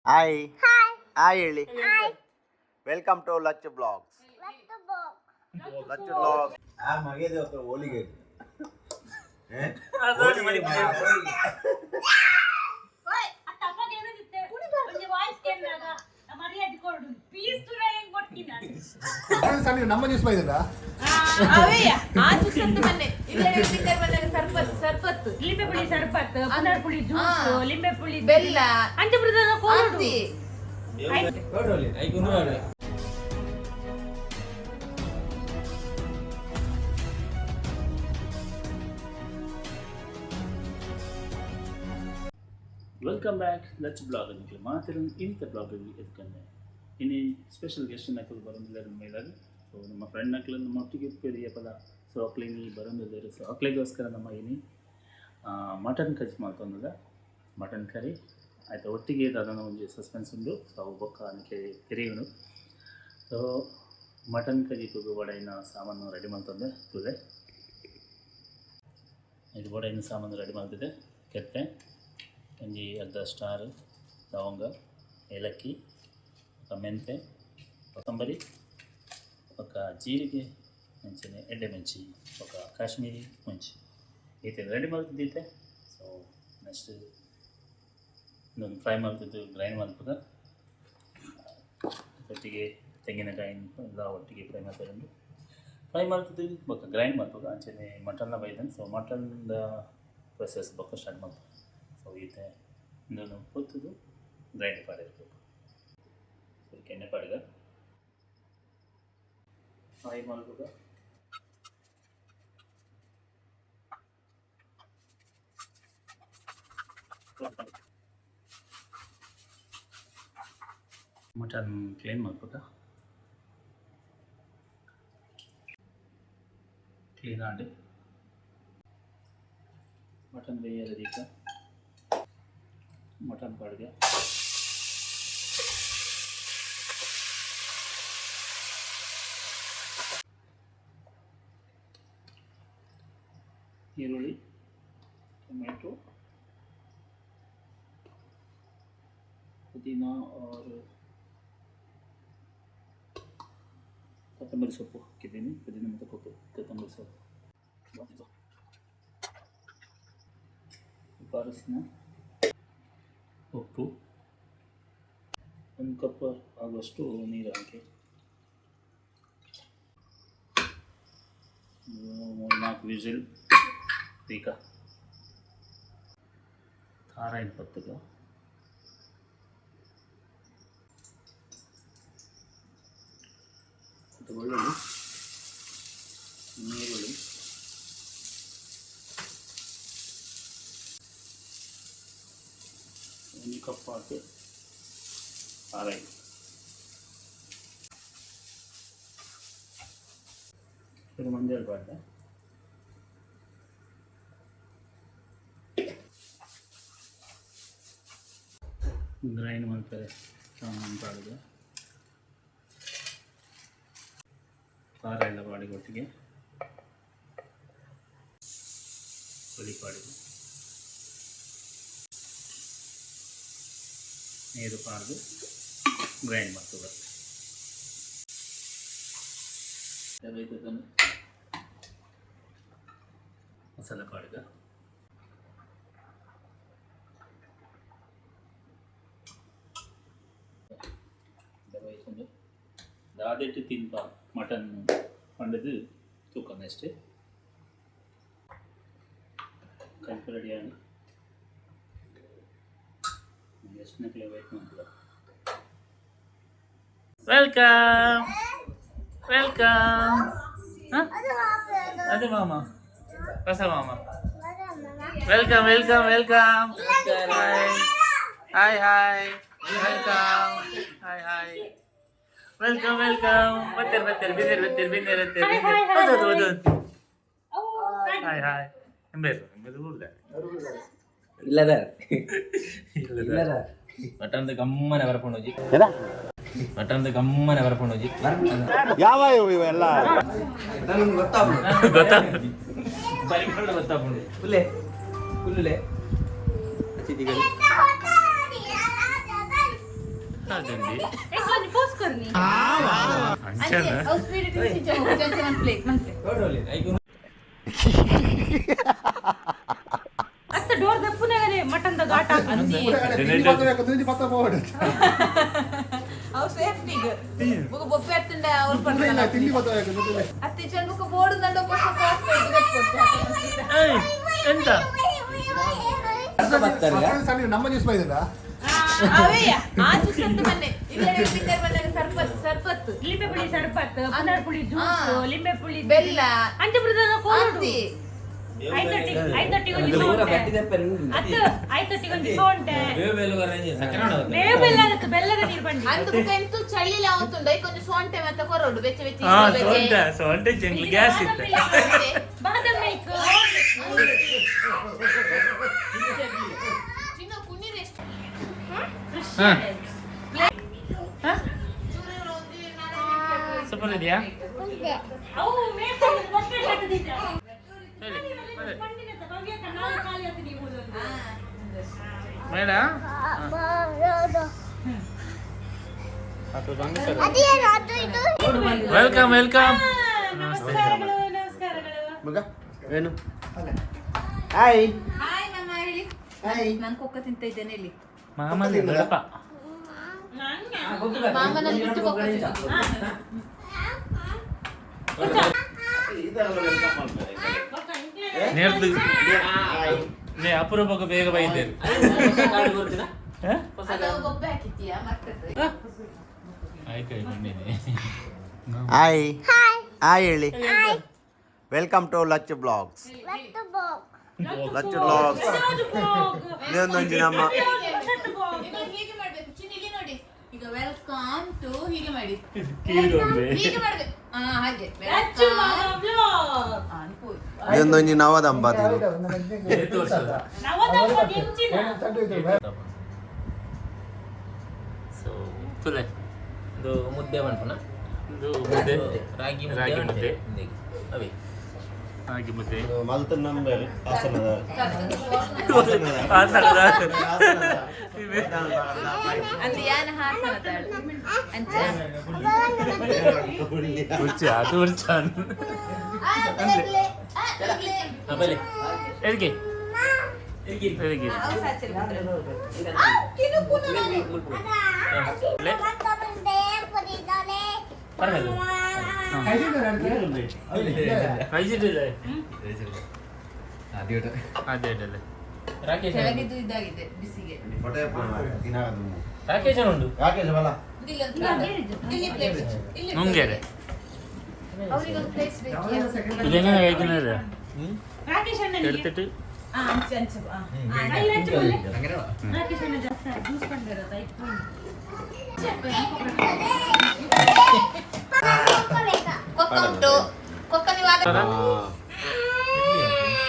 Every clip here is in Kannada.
ಹಾಯ್ ಹಾಯ್ ಹೇಳಿ. ವೆಲ್ಕಮ್ ಟು ಲಚ್ ಬ್ಲಾಗ್ಸ್. ಲಚ್ ಬ್ಲಾಗ್ ಆ ಮಗೇದೆ ಹೋಲಿಗೆ ನಮ್ಮ ಜ್ಯೂಸ್ ಬೈದಿಲ್ಲ ಲಿಂಬೆ ಪುಳಿ ಸರ್ಬತ್ ಪುನರ್ ಪುಳಿ ಜ್ಯೂಸ್ ಲಿಂಬೆ ಪುಳಿ ಬೆಲ್ಲ ಅಂಚಪುರದ ಕೋಡಿ ವೆಲ್ಕಮ್ ಬ್ಯಾಕ್ ಲಚ್ ಬ್ಲಾಗ್ ಅನ್ನಕ್ಕೆ ಮಾತಿರೋ ಇಂಥ ಬ್ಲಾಗಲ್ಲಿ ಎದ್ಕೊಂಡೆ ಇನ್ನೇ ಸ್ಪೆಷಲ್ ಗೆಸ್ಟ್ ನಕ್ಕಲು ಬರೋದಿಲ್ಲ ಮೇಲಾಗಿ ಸೊ ನಮ್ಮ ಫ್ರೆಂಡ್ ನಕ್ಕಲು ನಮ್ಮ ಒಟ್ಟಿಗೆ ಪೇರಿಯ ಪದ ಸೊ ಅಕ್ಲಿನಿ ಬರೋದಿಲ್ಲ ಸೊ ಅಕ್ಲಿಗೋಸ್ಕರ ನಮ್ಮ ಏನಿ ಮಟನ್ ಕರಿ ಮಾಡ್ತಂದದ ಮಟನ್ ಕರಿ ಆಯಿತು ಒಟ್ಟಿಗೆ ಅದನ್ನು ಒಂದು ಸಸ್ಪೆನ್ಸ್ ಉಂಟು ಸೊ ಬೊಕ್ಕ ಅದಕ್ಕೆ ತೆರೆಯುವುದು ಸೊ ಮಟನ್ ಕರಿ ತುಗು ವಡೆಯಿನ ಸಾಮಾನು ರೆಡಿ ಮಾಡ್ತಂದೆ ತುದೆ ಇದು ವಡೆಯಿನ ಸಾಮಾನು ರೆಡಿ ಮಾಡ್ತಿದ್ದೆ ಕೆತ್ತೆ ಒಂಜಿ ಅರ್ಧ ಸ್ಟಾರ್ ಲವಂಗ ಏಲಕ್ಕಿ ఒక ಮೆಂತೆ ಕೊತ್ತಂಬರಿ ఒక ಜೀರಿಗೆ ಮೆಣಸಿನ ಎಡ್ಡೆ ಮೆಣಸಿ ఒక ಕಾಶ್ಮೀರಿ ಮುಂಚಿ ಈ ಥರ ರೆಡಿ ಮಾಡ್ತಿದ್ದಿತ್ತೆ ಸೊ ನೆಕ್ಸ್ಟ್ ಇನ್ನೊಂದು ಫ್ರೈ ಮಾಡ್ತಿದ್ದು ಗ್ರೈಂಡ್ ಮಾಡ್ತದೆ ಒಟ್ಟಿಗೆ ತೆಂಗಿನಕಾಯಿ ಎಲ್ಲ ಒಟ್ಟಿಗೆ ಫ್ರೈ ಮಾಡ್ತಿದ್ದು ಬೊಕ್ಕ ಗ್ರೈಂಡ್ ಮಾಡ್ಬೇಕು ಅಂಚೆನೆ ಮಟನ್ನ ಬೈದನ್ ಸೊ ಮಟನ್ದ ಪ್ರೊಸೆಸ್ ಬೊಕ್ಕ ಸ್ಟಾರ್ಟ್ ಮಾಡ್ಬೇಕು ಸೊ ಈತೆ ಇನ್ನೊಂದು ಪೊತ್ತದು ಗ್ರೈಂಡ್ ಮಾಡಿರ್ಬೇಕು ಸ್ವಲ್ಪ ಎಣ್ಣೆ ಪಾಡಿದ ಫ್ರೈ ಮಾಡ್ಬೇಕು ಮಟನ್ ಕ್ಲೀನ್ ಮಾಡ್ಬೇಕು ಕ್ಲೀನ್ ಮಾಡಿ ಮಟನ್ ಬೇಯದೀಗ ಮಟನ್ ಪಾಡಿಗೆ ಈರುಳ್ಳಿ टमाटो पुदीना और ಕೊತ್ತಂಬರಿ ಸೊಪ್ಪು ಹಾಕಿದ್ದೀನಿ ಪುದೀನ ಮತ್ತು ಕೊತ್ತಂಬರಿ ಸೊಪ್ಪು ಅರಸಿನ ಉಪ್ಪು ಒಂದು ಕಪ್ ಆಗುವಷ್ಟು ನೀರು ಹಾಕಿ 3-4 ವಿಸಿಲ್ ಈಗ ಖಾರ 20 ಬೆಳ್ಳುಳ್ಳಿ ನೀರುಳ್ಳಿ ಒಂದು ಕಪ್ ಹಾಕಿ ಖಾರ ಇದು ಮಂಜಾಳು ಬಾಟೆ ಗ್ರೈಂಡ್ ಮಾಡ್ತಾರೆ ಬಾಡಿಗೆ ಖಾರ ಎಲ್ಲ ಬಾಡಿಗೆ ಒಟ್ಟಿಗೆ ಪುಳಿ ಬಾಡಿಗೆ ನೀರು ಪಾರ್ದು ಗ್ರೈಂಡ್ ಮಾಡ್ತದೆ ಮಸಾಲೆ ಪಾಡಿಗೆ ದಾದೆಟ್ಟು ತಿನ್ಪ ಮಟನ್ ಪಂಡದು ತೂಕನ ಅಷ್ಟೇ ಕಲ್ಪು ರೆಡಿಯಾಗಿ ಎಷ್ಟು ನಕಲೆ ವೇಟ್ ಮಾಡ್ತದೆ ವೆಲ್ಕಮ್ ವೆಲ್ಕಮ್ ಅದೇ ಮಾಮ ಹೊಸ ಮಾಮ welcome welcome welcome hi hi welcome hi hi welcome welcome ಬರ್ತೀರಿ ಬಿಂದಿರ್ ಹೌದು ಹಾಯ್ ಹಾಯ್ ಎಂಬೇರು ಕೂಡದೆ ಇಲ್ಲದ ಮಟನ್ದು ಗಮ್ಮನೆ ಬರ್ಕೊಂಡೋಜಿ ಮಟನ್ದು ಗಮ್ಮನೆ ಬರ್ಕೊಂಡೋಜಿ ಯಾವ ಇವೆಲ್ಲ ಗೊತ್ತಾಗ್ಬೋದು ಪರಿಮಳ ಗೊತ್ತಾಗ್ಬೋದು ಫುಲ್ಲೆ ಫುಲ್ಲುಲೆ ಅತಿಥಿಗಳು ಅದಂడి एक पोस्ट करनी ಅಂಚನ हाउस स्पीड टेंशन प्लेट मनसे अस्त डोर दपुने गने मटन द घाटा अंदी ತಿಂಡಿ ಪತ್ತ ಹೋಗ್ಬಿಡು अव सेफ्टी बुक बೊಪ್ಪೆ ಅತ್ತಂಡ ಅವರು ಪಡ್ತಾನ ತಿಂಡಿ ಪತ್ತ ಹೋಗ್ಬಿಡು ಅತ್ತಿ ಚಂದ ಬುಕ್ ಬೋರ್ಡ್ ದಂಡ ಪೋಸ್ಟ್ ಏಯ್ ಎಂತ ನೀವು ನಮ್ಮ ಜ್ಯೂಸ್ ಬೈದಲ್ಲ ಅವೆಯ ಆ ಜ್ಯೂಸ್ ಅಂತ ಮೊನ್ನೆ ಇಲ್ಲಿ ಬಿಂದರ್ ಬಂದಾಗ ಸರ್ಪತ್ ಲಿಂಬೆ ಪುಳಿ ಸರ್ಪತ್ ಪುನರ್ ಪುಳಿ ಜ್ಯೂಸ್ ಲಿಂಬೆ ಪುಳಿ ಬೆಲ್ಲ ಅಂಚಪುರದ ಕೋರಡು ಐದಟ್ಟಿಗೆ ಒಂದು ಸೋಂಟೆ ಅತ್ತು ಐದಟ್ಟಿಗೆ ಒಂದು ಸೋಂಟೆ ಬೇವೆಲ್ಲ ಆಗತ್ತೆ ಬೆಲ್ಲದ ನೀರು ಬಂಡಿ అందుకు ఎంతో చలిల అవుతుండే కొంచెం సోంటే మెత్త కొరడు వెచ్చి వెచ్చి ಸೊಂಟೆ ಜಂಗ್ಲಿ ಗ್ಯಾಸ್ ಇತ್ತು ಬಾದಾಮ್ ಮಿಲ್ಕ್ చిన్న కున్ని రెస్ట్ ಸೂಪರ್ ಇದೆಯಾ ಅವು ಮೇಕ್ ಬೊಪ್ಪೆ ಕಟ್ಟದಿದ್ದ ಪಂಡಿನ ಭವ್ಯ ಕನ್ನಡ ಖಾಲಿ ಆತು ನೀವು ಮೇಡ ವೆಲ್ಕಮ್ ವೆಲ್ಕಮ್ ನಮಸ್ಕಾರಗಳು ಮಗ ಏನು ಹಾಯ್ ಹಾಯ್ ಮಾಮ ಹೇಳಿ ಹಾಯ್ ನಾನು ಕೊಕ್ಕ ತಿಂತ ಇದ್ದೇನೆ ಇಲ್ಲಿ ಮಾಮಲ್ಲಿ ಬೇಡಪ್ಪ ಮಾಮ ನನ್ನ ಬಿಟ್ಟು ಕೊಕ್ಕ ನೇರ್ದು ನೇ ಅಪರೂಪಕ್ಕೆ ಬೇಗ ಬೈದ್ದೇನೆ ಅದು ಗೊಬ್ಬೆ ಹಾಕಿದ್ದೀಯಾ ಮತ್ತೆ ಆಯ್ತು ಬಂದಿನಿ ಹಾಯ್ ಹಾಯ್ ಹೇಳಿ ವೆಲ್ಕಮ್ ಟು ಲಚ್ ಬ್ಲಾಗ್ಸ್ ಲಚ್ ಬ್ಲಾಗ್ಸ್ ಇನ್ನೊಂದು ನಮ್ಮ ಈಗ ಹೀಗೆ ಮಾಡಬೇಕು ಚಿನ್ನ ಇಲ್ಲಿ ನೋಡಿ ಈಗ ವೆಲ್ಕಮ್ ಟು ಹೀಗೆ ಮಾಡಿ ಕೀರೊಂಬೆ ಹೀಗೆ ಮಾಡಬೇಕು ಹಾಗೆ ಅಚ್ಚು ಮಾಮ ಬ್ಲಾಗ್ ಇದೊಂದು ನವದಂಬತಿ ನವದಂಬ ಹೆಂಚಿನ ಸೊ ತುಲೆ ಇದು ಮುದ್ದೆ ಮಾಡ್ಬೋಣ ಇದು ಮುದ್ದೆ ರಾಗಿ ರಾಗಿ ಮುದ್ದೆ ಅವೇ ರಾಗಿ ಮುದ್ದೆ ಮಲ್ತನ್ ನಂಬರ್ ಹಾಸನದ ಅದು ಯಾನ ಹಾಸನದಾಳು ಅಂಚ ಅದು ಉರ್ಚಾನ್ ಆಮೇಲೆ ಎಲ್ಲಿಗೆ ಎಲ್ಲಿಗೆ ಪರವಾಗಿಲ್ಲ ಕೈಸಿಟ್ಟಿದೆ ಅದೇ ಅದೇ ರಾಕೇಶ್ ಕೆಳಗಿದ್ದು ಇದಾಗಿದೆ ಬಿಸಿಗೆ ರಾಕೇಶ್ ಉಂಟು ರಾಕೇಶ್ ಬಲ ಇಲ್ಲಿ ಪ್ಲೇಟ್ ಇಲ್ಲಿ ಮುಂಗೆರೆ ಅವರಿಗೆ ಒಂದು ಪ್ಲೇಸ್ ಬೇಕು ಇದೇನ കഴിക്കുന്നത് ರಾಕೇಶ್ ಅಣ್ಣ എടുത്തിട്ട് ಅಂಚೆ ಅಂಚೆ ಅಲ್ಲಿ ಹಚ್ಚಿ ಬಲ್ಲೆ ರಾಕೇಶ್ ಅಣ್ಣ ಜಾಸ್ತಿ ಜ್ಯೂಸ್ ಬಂದಿರೋದು ಐದು ಕೊಕ್ಕ ಉಂಟು ಕೊಕ್ಕ ನೀವು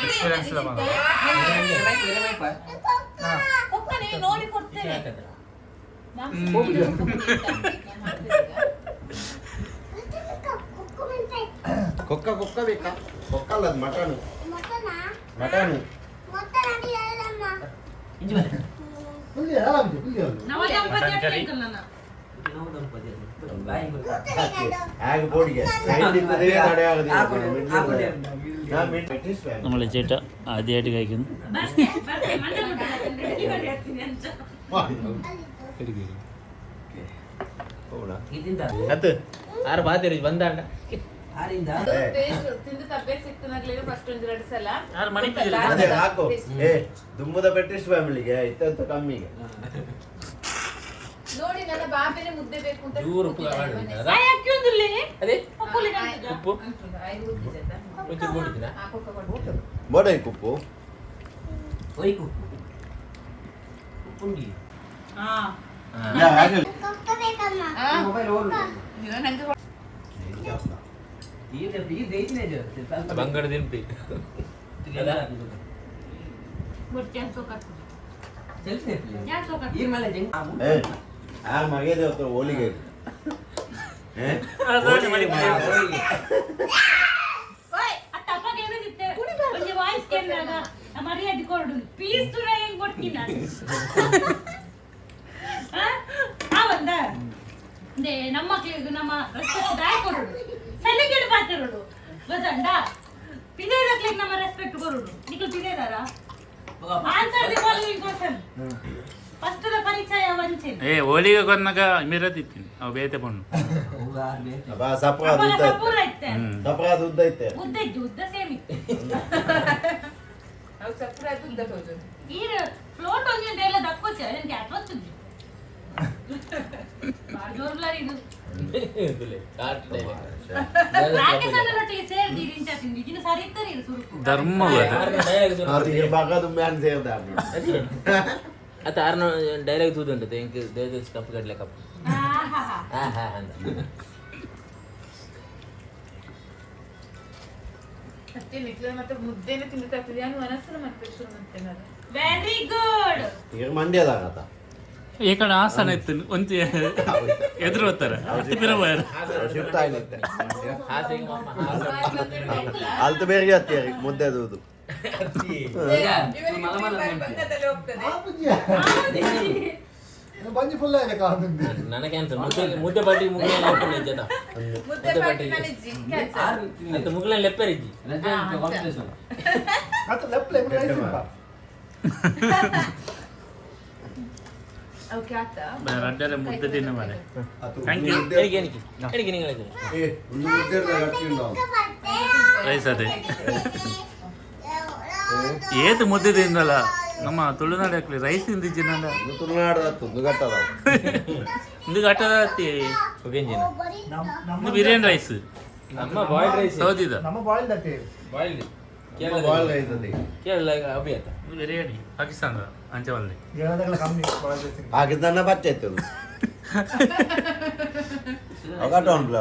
ಎಕ್ಸ್ಪೀರಿಯನ್ಸ್ ಇಲ್ಲ ಮಗ ಕೊಕ್ಕ ನೀವು ನೋಡಿ ಕೊಡ್ತೇನೆ ಕೊಕ್ಕ ಕೊಕ್ಕ ಬೇಕಾ ಕೊಕ್ಕ ಅಲ್ಲ ಅದು ಮಟನ್ ಮಟನ್ ನವದಂಪತಿ ಅಷ್ಟೇ ನನ್ನ ಹಾಗೆ ಬೋಡಿಗೆ നമ്മളെ ചേട്ട ആദ്യമായിട്ട് കഴിക്കുന്നു ಬರ್ತೆ ಮಂಡೆ ಮುಟ್ಟ ರೆಡಿ ಮಾಡಿ ಹಾಕ್ತೀನಿ ಅಂತ ಅದು ಆರು ಬಾತಿರಿ ಬಂದಾಂಡ ತಿಂದು ತಪ್ಪೇ ಸಿಕ್ತನಾಗ್ಲಿಲ್ಲ ಫಸ್ಟ್ ಒಂದು ಎರಡು ಸಲ ಯಾರು ಮನೆ ಅದೇ ಹಾಕು ಏ ದುಮ್ಮದ ಪೆಟ್ಟಿಸ್ ಫ್ಯಾಮಿಲಿಗೆ ಇತ್ತಂತ ಕಮ್ಮಿಗೆ ನೋಡಿ ನನ್ನ ಬಾಬೆನೆ ಮುದ್ದೆ ಬೇಕು ಅಂತ ಇವ್ರು ಉಪ್ಪು ಸಾಯ ಹಾಕ್ಯೊಂದಿಲ್ಲ ಅದೇ ಒಪ್ಪುಲಿ ಕಾಣ್ತದ ಉಪ್ಪು ಐದು ಉದ್ದಿದೆ ಒಂಚೂರು ಕೊಡ್ತೀನ ಕೊಕ್ಕ ಕೊಟ್ಟು ಬೋಡೈ ಕುಪ್ಪು ಒಯ್ಕು ಉಪ್ಪುಂಡಿ ಹಾ ಬಂಗಾರ ದಿನ ಬುರ್ಜನ್ ಸೋಕತ್ತು ಯಾಕೆ ಸೋಕತ್ತು ಯಾರು ಮಗೇದೆ ಹೊತ್ತು ಹೋಳಿಗೆ ಓಯ್ ಅತ್ತ ಅಪ್ಪಗೆ ಏನಿತ್ತೆ ಒಂದು ವಾಯ್ಸ್ ಕೇಳಿದಾಗ ಮರ್ಯಾದೆ ಕೊಡು ಪೀಸ್ ತುರ ಹೆಂಗ್ ಕೊಡ್ತೀನಿ ನಾನು ಆ ಬಂದ ಅಂದ್ರೆ ನಮ್ಮ ಮಕ್ಕಳಿಗೆ ನಮ್ಮ ರೆಸ್ಪೆಕ್ಟ್ ದಾಯ ಕೊಡೋದು ಸಲಿಗೆಡು ಪಾತಿರೋಡು ಗೊತ್ತಂಡ ಪಿದೇದಾಗ್ಲಿಕ್ಕೆ ನಮ್ಮ ರೆಸ್ಪೆಕ್ಟ್ ಕೊಡೋದು ನಿಖಿಲ್ ಪಿದೇದಾರ answer the following question first the ಪರಿಚಯ ವಂಚಿನ ಹೋಳಿಗೆ ಕೊನ್ನಾಗ ಮಿರದಿತ್ತೀನಿ ಅವು ಬೇತೆ ಬಣ್ಣು ಸಪ್ರಾದ ಸಪೂರ ಐತೆ ಉದ್ದ ಐತೆ ಉದ್ದ ಸೇಮ್ ಇತ್ತು ನಾವು ಸಪ್ರೇಟ್ ಉದ್ದ ಹೋದ್ರು ಈ ಫ್ಲೋಟ್ ಒಂದಿನ ಎಲ್ಲ ದಕ್ಕೋಚೆ ಅದಕ್ಕೆ ಅಟ್ವತ್ತುಂಟು ಜೋರ್ಲಾರಿ ಇದು ರಾಕೇಶನೊಟ್ಟಿಗೆ ಸೇರಿದೀರಿ ಇಂಚ ತಿಂದು ಇನ್ನು ಸರಿ ಇರ್ತಾರೆ ಇದು ಸುರುಕು ಧರ್ಮ ಅತ್ತ ಆರ್ನ ಡೈಲಾಗ್ ತೂದುಂಟು ಎಂಕ್ ದೇವದ ಕಪ್ಪು ಗಡ್ಲೆ ಕಪ್ಪು ಅಂತ ಅಷ್ಟೇ ನಿಖಿಲ ಮತ್ತೆ ಮುದ್ದೆನೆ ತಿಂದಿರ್ತೀವಿ ಅನ್ನೋ ಮನಸ್ಸನ್ನು ಮತ್ತೆ ಶುರು ಮಾಡ್ತೇನೆ ವೆರಿ ಗುಡ್ ಈಗ ಮಂಡ್ಯದಾಗ ಈ ಕಡೆ ಆಸನ ಇತ್ತು ಒಂಚೆ ಎದುರು ಹೋಗ್ತಾರೆ ಶಿಫ್ಟ್ ಆಗಿರುತ್ತೆ ಅಲ್ತ ಬೇರೆ ಹತ್ತಿ ಮುದ್ದೆ ಅದು ಬಂಜಿ ಫುಲ್ ಆಗಿದೆ ಕಾರಣದಿಂದ ನನಗೆ ಅಂತ ಮುದ್ದೆ ಬಡ್ಡಿ ಮುಗ್ಲ ಜನ ಮುದ್ದೆ ಮುಗ್ಲ ಲೆಪ್ಪರಿಜ್ಜಿ ಅದು ಲೆಫ್ಟ್ ಲೆಫ್ಟ್ ರೈಟ್ ಇಲ್ಲ ಓಕೆ ಆತ ರಡ್ಡರೆ ಮುದ್ದೆ ತಿನ್ನ ಮಾರೆ ಥ್ಯಾಂಕ್ ಯು ಎಣಿಕೆ ನೀವು ರೈಸ್ ಅದೇ ಏತು ಮುದ್ದೆ ತಿನ್ನಲ್ಲ ನಮ್ಮ ತುಳುನಾಡು ಹಾಕ್ಲಿ ರೈಸ್ ತಿಂದಿಜ್ಜಿನಲ್ಲ ತುಳುನಾಡು ದುಗಟ್ಟದ ಇದು ಗಟ್ಟದತ್ತಿ ಇದು ಬಿರಿಯಾನಿ ರೈಸ್ ನಮ್ಮ ಬಾಯ್ಲ್ಡ್ ರೈಸ್ ಹೌದಿದ ನಮ್ಮ ಬಾಯ್ಲ್ಡ್ ಅಟ್ಟೆ ಬಾಯ್ಲ್ಡ್ ಬಾಯ್ಲ್ ರೈಸ್ ಅದೇ ಕೇರಳ ಅಭಿಯತ ಇದು ಬಿರಿಯಾನಿ ಪಾಕಿಸ್ತಾನದ ಅಂಚವಲ್ಲಿ ಹೇಳೋದಾಗಲ್ಲ ಕಮ್ಮಿ ಬಾಯ್ಲ್ಡ್ ರೈಸ್ ಪಾಕಿಸ್ತಾನ ಬಚ್ಚ ಇತ್ತು ಅವಗಟ್ಟ ಉಂಟು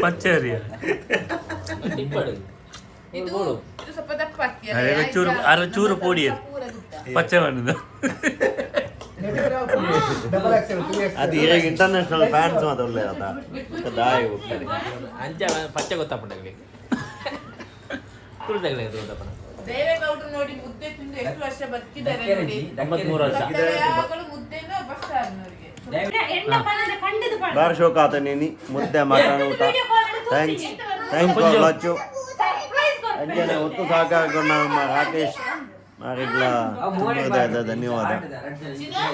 ಪಚ್ಚೇರಿಯ ಟಿಪ್ಪಡು ಇದು ಸ್ವಲ್ಪ ದಪ್ಪ ಅಕ್ಕಿ ಚೂರು ಪೋಡಿ ಪಚ್ಚೆ ಬಣ್ಣದ ಡಬಲ್ ಎಕ್ಸೆಲ್ 3X ಅದು ಈಗ ಇಂಟರ್ನ್ಯಾಷನಲ್ ಫ್ಯಾನ್ಸ್ ಮಾತ್ರ ಒಳ್ಳೆ ಅದ ದಾಯಿ ಹೋಗ್ತಾರೆ ಅಂಚ ಪಚ್ಚೆ ಗೊತ್ತಾಪುಂಟಾಗಲಿ ತುಳಿದಾಗಲಿ ಗೊತ್ತಾಪಣ ದೇವೇಗೌಡರು ನೋಡಿ ಮುದ್ದೆ ತಿಂದು ಎಷ್ಟು ವರ್ಷ ಬದುಕಿದ್ದಾರೆ ನೋಡಿ 93 ವರ್ಷ ಯಾವಾಗಲೂ ಮುದ್ದೆನ ಬಸ್ ಅವರಿಗೆ ಎಂಡ ಪನ್ನದ ಕಂಡಿದ್ದು ಪಡ ಬಾರ್ ಶೋಕ್ ಆತ ನೀನಿ ಮುದ್ದೆ ಮಟನ್ ಊಟ ಥ್ಯಾಂಕ್ಸ್ ಫಾರ್ ಲಚ್ಚು ಅಂಜನೆ ಒತ್ತು ಸಾಕಾಗೊಂಡ ನಮ್ಮ ರಾಕೇಶ್ ಮಾರಿಗ್ಲ ಧನ್ಯವಾದ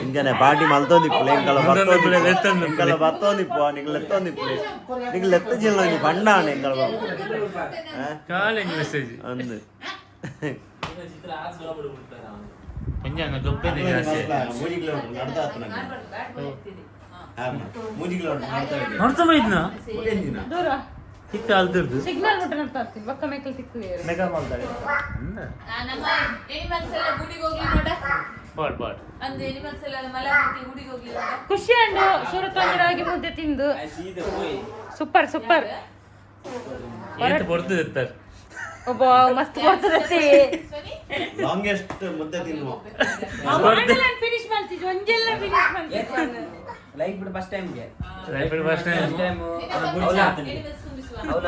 ಇಂಜನೆ ಪಾರ್ಟಿ ಮಲ್ತೋಂದಿಪ್ಪು ಎಂಕಲ ಬತ್ತೋಂದಿಪ್ಪು ನಿಂಗೆ ಎತ್ತೋಂದಿಪ್ಪು ನಿಂಗೆ ಎತ್ತ ಜಿಲ್ಲ ನೀ ಬಂಡಾಣ ಎಂಕಲ ಕಾಲೇಜ್ ಮೆಸೇಜ್ ಅಂದು ಪಂಜಾಂಗ ಗೊಬ್ಬೆ ಜಾಸ್ತಿ ನೋಡ್ತಾ ಬೈದ್ನ ದೂರ ಸಿಕ್ಕ ಅಲ್ತಿರ್ದು ಸಿಗ್ನಲ್ ಮುಟ್ಟ ನೋಡ್ತಾ ಇರ್ತೀನಿ ಬಕ್ಕ ಮೇಕಲ್ ಸಿಕ್ಕಿದೆ ಮೆಗಾ ಮಾಡ್ತಾರೆ ನಮ್ಮ ಎನಿಮಲ್ಸ್ ಎಲ್ಲ ಗುಡಿಗೆ ಹೋಗ್ಲಿ ನೋಡ ಬಾಡ್ ಅಂದ್ರೆ ಎನಿಮಲ್ಸ್ ಎಲ್ಲ ಮಲಗಿ ಗುಡಿಗೆ ಹೋಗ್ಲಿ ನೋಡ ಖುಷಿ ಅಂಡು ಸುರತೊಂದರಾಗಿ ಮುದ್ದೆ ತಿಂದು ಸೂಪರ್ ಸೂಪರ್ ಏತ್ ಬರ್ತಿರ್ತಾರೆ ಒಬ್ಬ ಮಸ್ತ್ ಬರ್ತದತ್ತೆ ಲಾಂಗೆಸ್ಟ್ ಮುದ್ದೆ ತಿನ್ನುವ ಫಿನಿಶ್ ಮಾಡ್ತಿದ್ವಿ ಒಂಜೆಲ್ಲ ಫಿನಿಶ್ ಮಾಡ್ತಿದ್ವಿ ಲೈಫ್ ಬಿಡು ಫಸ್ಟ್ ಟೈಮ್ಗೆ ಫಸ್ಟ್ ಟೈಮ್ ಅವಳ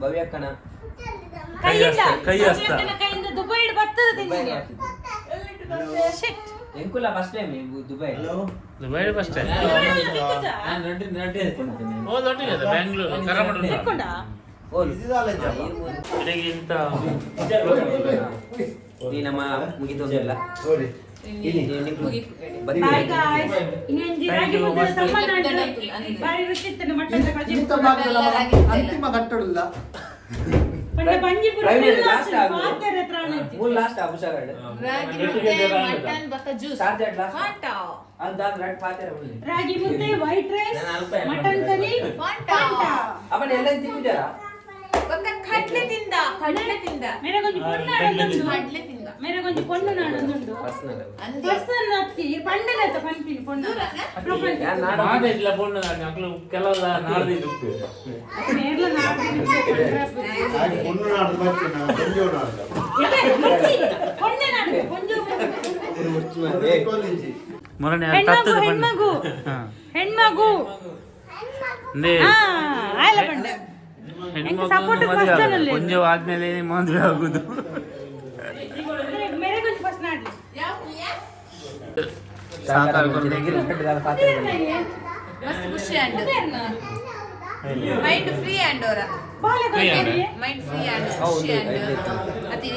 ಭವ್ಯಕ್ಕನ ಕೈಯಿಂದ ದುಬೈ ಬರ್ತದ ತಿಂದಿದ್ದೆ ಎಂಕುಲ first time Dubai Dubai first time ನಾನು ರೆಡ್ಡಿ ಓ ದೊಡ್ಡ ಬ್ಯಾಂಗ್ಳೂರು ಕರಾಮಂಡ ಇದಕ್ಕಿಂತ ಈ ನಮ್ಮ ಮುಗಿತೊಂದಿಲ್ಲ ಅಂತಿಮ ಕಟ್ಟಡಿಲ್ಲ ಮೂರು ಲಾಸ್ಟ್ ಅಭಿಷೇಕ ಮಟನ್ ಬಕ ಜ್ಯೂಸ್ ಫಾಂಟಾ ರಾಗಿ ಮುದ್ದೆ white rice mutton curry Fanta ಅವನ ಎಲ್ಲ ತಿಂದಿದ್ದಾರಾ ಬಕ ಕಡ್ಲೆ ತಿಂದ ಮೇರೆ ಕೊಂಚ ಪೊಣ್ಣು ಕಡ್ಲೆ ತಿಂದ ಮೇರೆ ಕೊಂಚ ಪೊಣ್ಣು ನಾಡೊಂದುಂಡು ಪರ್ಸನ್ ಅತ್ತಿ ಪಂಡನತ್ತ ಪನ್ಪಿನಿ ಪೊಣ್ಣು ನಾಡಿಲ್ಲ ಪೊಣ್ಣು ಮಕ್ಕಳು ಕೆಲವೆಲ್ಲ ನಾಡಿದ್ದು ಮೇರ್ಲ ಹೆಣ್ಮಗು ಹೆಣ್ಮಗು ಹೆಣ್ಮಗು ಮದುವೆ ಆದ್ಮೇಲೆ ಮದುವೆ ಆಗುದು ಮಸ್ತ್ ಖುಷಿ ಆಂಡ್ ಮೈಂಡ್ ಫ್ರೀ ಆಂಡ್ ಅವರ ಮೈಂಡ್ ಫ್ರೀ ಆಂಡ್ ಖುಷಿ ಆಂಡ್ ಅತಿ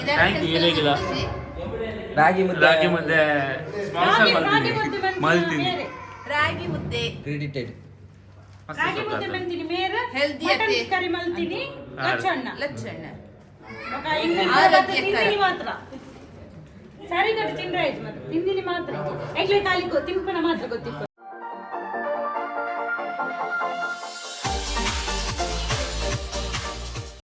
ರಾಗಿ ಮುದ್ದೆ ರಾಗಿ ಮುದ್ದೆ ಕ್ರೆಡಿಟೆಡ್ ರಾಗಿ ಮುದ್ದೆ ಮಂತಿನಿ ಮೇರ ಹೆಲ್ದಿ ಮಟನ್ ಕರಿ ಮಲ್ತಿನಿ ಲಚ್ಚಣ್ಣ ఒక ತಿಂದಿನಿ ಮಾತ್ರ ಸರಿ ಕಟ್ಟು ತಿಂದ್ರೆ ಆಯ್ತು ಮತ್ತೆ ತಿಂದಿನಿ ಮಾತ್ರ ಎಗ್ಲೆ ಖಾಲಿ ತಿಂಪನ ಮಾತ್ರ ಗೊತ್ತಿತ್ತು